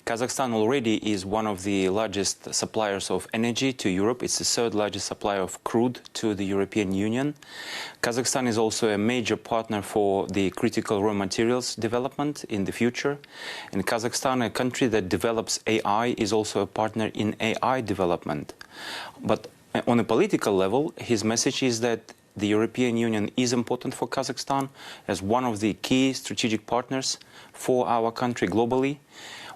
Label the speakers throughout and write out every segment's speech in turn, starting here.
Speaker 1: Kazakhstan already is one of the largest suppliers of energy to Europe. It's the third largest supplier of crude to the European Union. Kazakhstan is also a major partner for the critical raw materials development in the future. And Kazakhstan, a country that develops AI, is also a partner in AI development. But on a political level, his message is that the European Union is important for Kazakhstan as one of the key strategic partners for our country globally.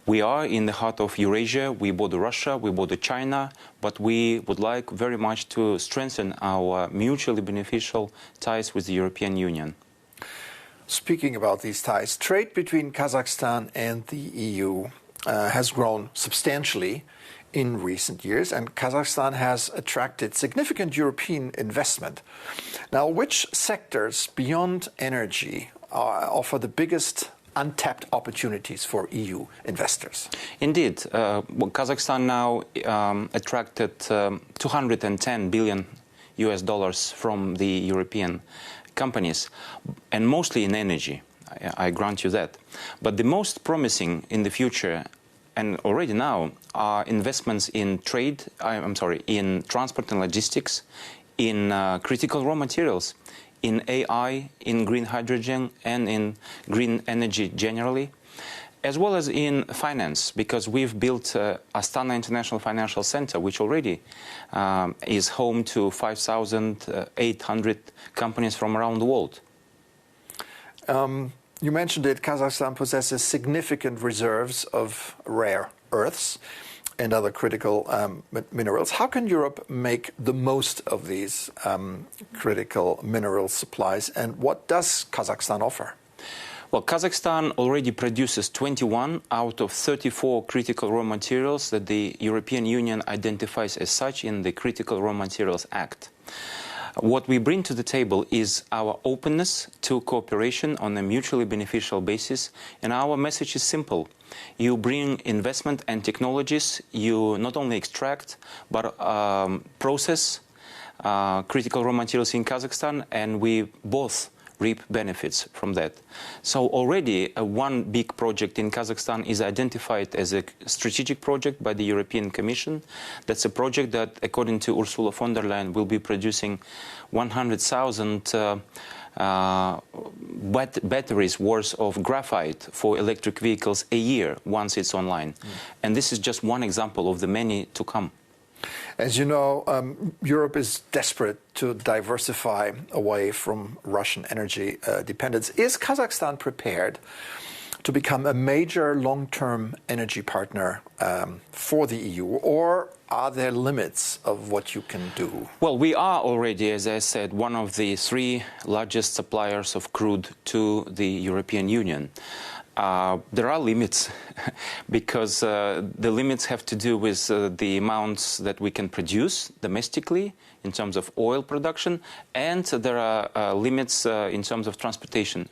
Speaker 1: We are in the heart of Eurasia. We border Russia, we border China, but we would like very much to strengthen our mutually beneficial ties with the European Union.
Speaker 2: Speaking about these ties, trade between Kazakhstan and the EU has grown substantially in recent years, and Kazakhstan has attracted significant European investment. Now, which sectors beyond energy offer the biggest untapped opportunities for EU investors?
Speaker 1: Indeed, Kazakhstan now attracted 210 billion US dollars from the European companies, and mostly in energy. I grant you that. But the most promising in the future, and already now, are investments in in transport and logistics, in critical raw materials, in AI, in green hydrogen, and in green energy generally, as well as in finance, because we've built Astana International Financial Center, which already is home to 5,800 companies from around the world.
Speaker 2: You mentioned that Kazakhstan possesses significant reserves of rare earths and other critical minerals. How can Europe make the most of these critical mineral supplies, and what does Kazakhstan offer?
Speaker 1: Well, Kazakhstan already produces 21 out of 34 critical raw materials that the European Union identifies as such in the Critical Raw Materials Act. What we bring to the table is our openness to cooperation on a mutually beneficial basis, and our message is simple. You bring investment and technologies, you not only extract, but process critical raw materials in Kazakhstan, and we both reap benefits from that. So already one big project in Kazakhstan is identified as a strategic project by the European Commission. That's a project that, according to Ursula von der Leyen, will be producing 100,000 batteries worth of graphite for electric vehicles a year once it's online. And this is just one example of the many to come.
Speaker 2: As you know, Europe is desperate to diversify away from Russian energy dependence. Is Kazakhstan prepared to become a major long-term energy partner for the EU, or are there limits of what you can do?
Speaker 1: Well, we are already, as I said, one of the three largest suppliers of crude to the European Union. There are limits because the limits have to do with the amounts that we can produce domestically in terms of oil production, and there are limits in terms of transportation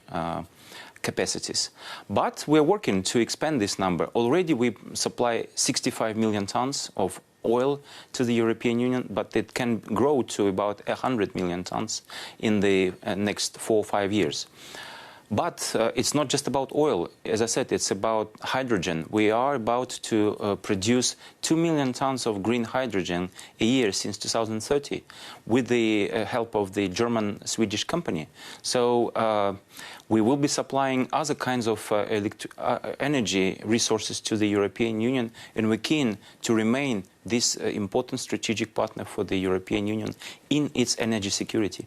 Speaker 1: capacities. But we're working to expand this number. Already we supply 65 million tons of oil to the European Union, but it can grow to about 100 million tons in the next 4 or 5 years. But it's not just about oil. As I said, it's about hydrogen. We are about to produce 2 million tons of green hydrogen a year since 2030 with the help of the German-Swedish company. So we will be supplying other kinds of energy resources to the European Union, and we're keen to remain this important strategic partner for the European Union in its energy security.